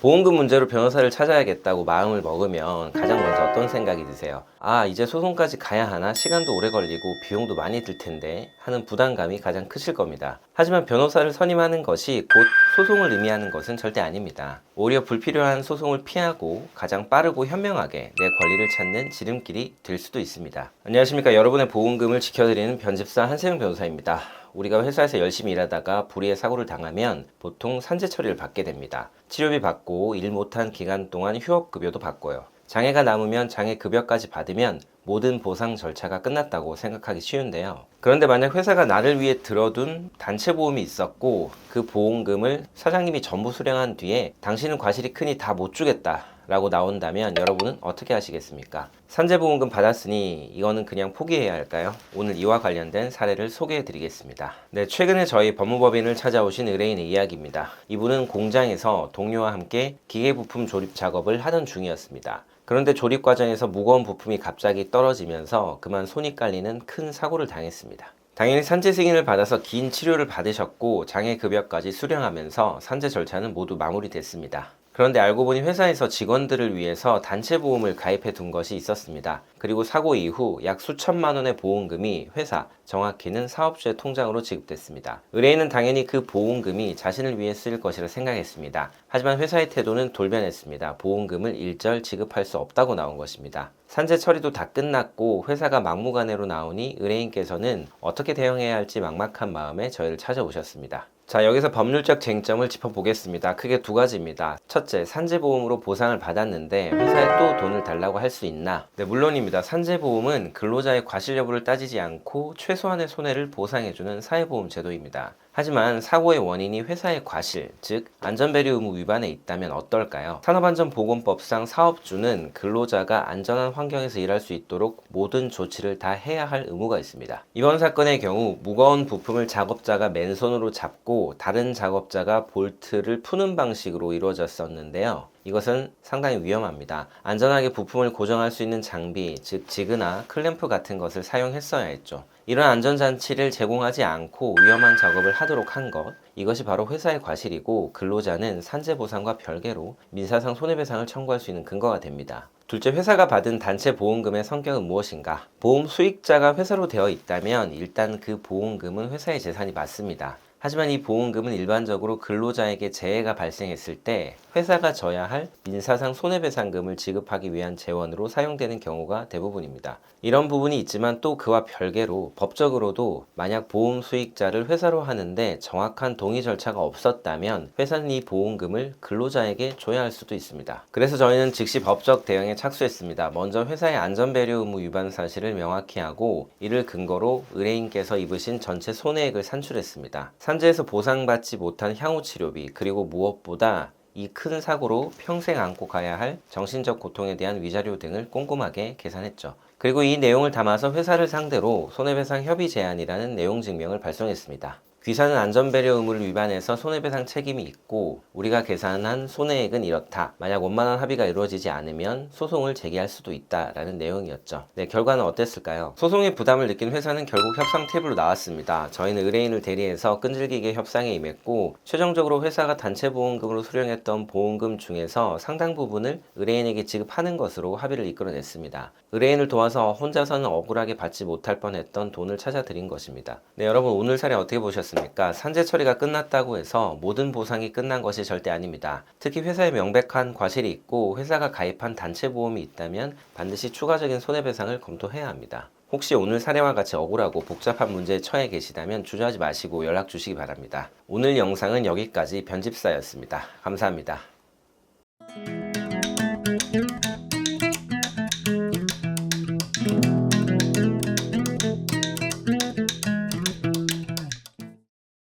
보험금 문제로 변호사를 찾아야겠다고 마음을 먹으면 가장 먼저 어떤 생각이 드세요? 아, 이제 소송까지 가야 하나? 시간도 오래 걸리고 비용도 많이 들 텐데 하는 부담감이 가장 크실 겁니다. 하지만 변호사를 선임하는 것이 곧 소송을 의미하는 것은 절대 아닙니다. 오히려 불필요한 소송을 피하고 가장 빠르고 현명하게 내 권리를 찾는 지름길이 될 수도 있습니다. 안녕하십니까. 여러분의 보험금을 지켜드리는 변집사 한세영 변호사입니다. 우리가 회사에서 열심히 일하다가 불의의 사고를 당하면 보통 산재 처리를 받게 됩니다. 치료비 받고 일 못한 기간 동안 휴업급여도 받고요. 장애가 남으면 장애급여까지 받으면 모든 보상 절차가 끝났다고 생각하기 쉬운데요. 그런데 만약 회사가 나를 위해 들어둔 단체보험이 있었고 그 보험금을 사장님이 전부 수령한 뒤에 당신은 과실이 크니 다 못 주겠다 라고 나온다면 여러분은 어떻게 하시겠습니까? 산재보험금 받았으니 이거는 그냥 포기해야 할까요? 오늘 이와 관련된 사례를 소개해 드리겠습니다. 네, 최근에 저희 법무법인을 찾아오신 의뢰인의 이야기입니다. 이분은 공장에서 동료와 함께 기계부품 조립 작업을 하던 중이었습니다. 그런데 조립 과정에서 무거운 부품이 갑자기 떨어지면서 그만 손이 깔리는 큰 사고를 당했습니다. 당연히 산재 승인을 받아서 긴 치료를 받으셨고 장애급여까지 수령하면서 산재 절차는 모두 마무리됐습니다. 그런데 알고 보니 회사에서 직원들을 위해서 단체보험을 가입해 둔 것이 있었습니다. 그리고 사고 이후 약 수천만 원의 보험금이 회사, 정확히는 사업주의 통장으로 지급됐습니다. 의뢰인은 당연히 그 보험금이 자신을 위해 쓰일 것이라 생각했습니다. 하지만 회사의 태도는 돌변했습니다. 보험금을 일절 지급할 수 없다고 나온 것입니다. 산재 처리도 다 끝났고 회사가 막무가내로 나오니 의뢰인께서는 어떻게 대응해야 할지 막막한 마음에 저희를 찾아오셨습니다. 자, 여기서 법률적 쟁점을 짚어보겠습니다. 크게 두 가지입니다. 첫째, 산재보험으로 보상을 받았는데 회사에 또 돈을 달라고 할 수 있나? 네, 물론입니다. 산재보험은 근로자의 과실 여부를 따지지 않고 최소한의 손해를 보상해주는 사회보험 제도입니다. 하지만 사고의 원인이 회사의 과실, 즉 안전배려 의무 위반에 있다면 어떨까요? 산업안전보건법상 사업주는 근로자가 안전한 환경에서 일할 수 있도록 모든 조치를 다 해야 할 의무가 있습니다. 이번 사건의 경우 무거운 부품을 작업자가 맨손으로 잡고 다른 작업자가 볼트를 푸는 방식으로 이루어졌었는데요. 이것은 상당히 위험합니다. 안전하게 부품을 고정할 수 있는 장비, 즉 지그나 클램프 같은 것을 사용했어야 했죠. 이런 안전장치를 제공하지 않고 위험한 작업을 하도록 한 것, 이것이 바로 회사의 과실이고 근로자는 산재보상과 별개로 민사상 손해배상을 청구할 수 있는 근거가 됩니다. 둘째, 회사가 받은 단체 보험금의 성격은 무엇인가? 보험 수익자가 회사로 되어 있다면 일단 그 보험금은 회사의 재산이 맞습니다. 하지만 이 보험금은 일반적으로 근로자에게 재해가 발생했을 때 회사가 져야 할 민사상 손해배상금을 지급하기 위한 재원으로 사용되는 경우가 대부분입니다. 이런 부분이 있지만 또 그와 별개로 법적으로도 만약 보험 수익자를 회사로 하는데 정확한 동의 절차가 없었다면 회사는 이 보험금을 근로자에게 줘야 할 수도 있습니다. 그래서 저희는 즉시 법적 대응에 착수했습니다. 먼저 회사의 안전배려 의무 위반 사실을 명확히 하고 이를 근거로 의뢰인께서 입으신 전체 손해액을 산출했습니다. 산재에서 보상받지 못한 향후 치료비, 그리고 무엇보다 이 큰 사고로 평생 안고 가야 할 정신적 고통에 대한 위자료 등을 꼼꼼하게 계산했죠. 그리고 이 내용을 담아서 회사를 상대로 손해배상 협의 제안이라는 내용 증명을 발송했습니다. 귀사는 안전배려 의무를 위반해서 손해배상 책임이 있고 우리가 계산한 손해액은 이렇다. 만약 원만한 합의가 이루어지지 않으면 소송을 제기할 수도 있다라는 내용이었죠. 네, 결과는 어땠을까요? 소송의 부담을 느낀 회사는 결국 협상 테이블로 나왔습니다. 저희는 의뢰인을 대리해서 끈질기게 협상에 임했고 최종적으로 회사가 단체보험금으로 수령했던 보험금 중에서 상당 부분을 의뢰인에게 지급하는 것으로 합의를 이끌어냈습니다. 의뢰인을 도와서 혼자서는 억울하게 받지 못할 뻔했던 돈을 찾아드린 것입니다. 네, 여러분 오늘 사례 어떻게 보셨습니까? 산재 처리가 끝났다고 해서 모든 보상이 끝난 것이 절대 아닙니다. 특히 회사에 명백한 과실이 있고 회사가 가입한 단체보험이 있다면 반드시 추가적인 손해배상을 검토해야 합니다. 혹시 오늘 사례와 같이 억울하고 복잡한 문제에 처해 계시다면 주저하지 마시고 연락 주시기 바랍니다. 오늘 영상은 여기까지 변집사였습니다. 감사합니다.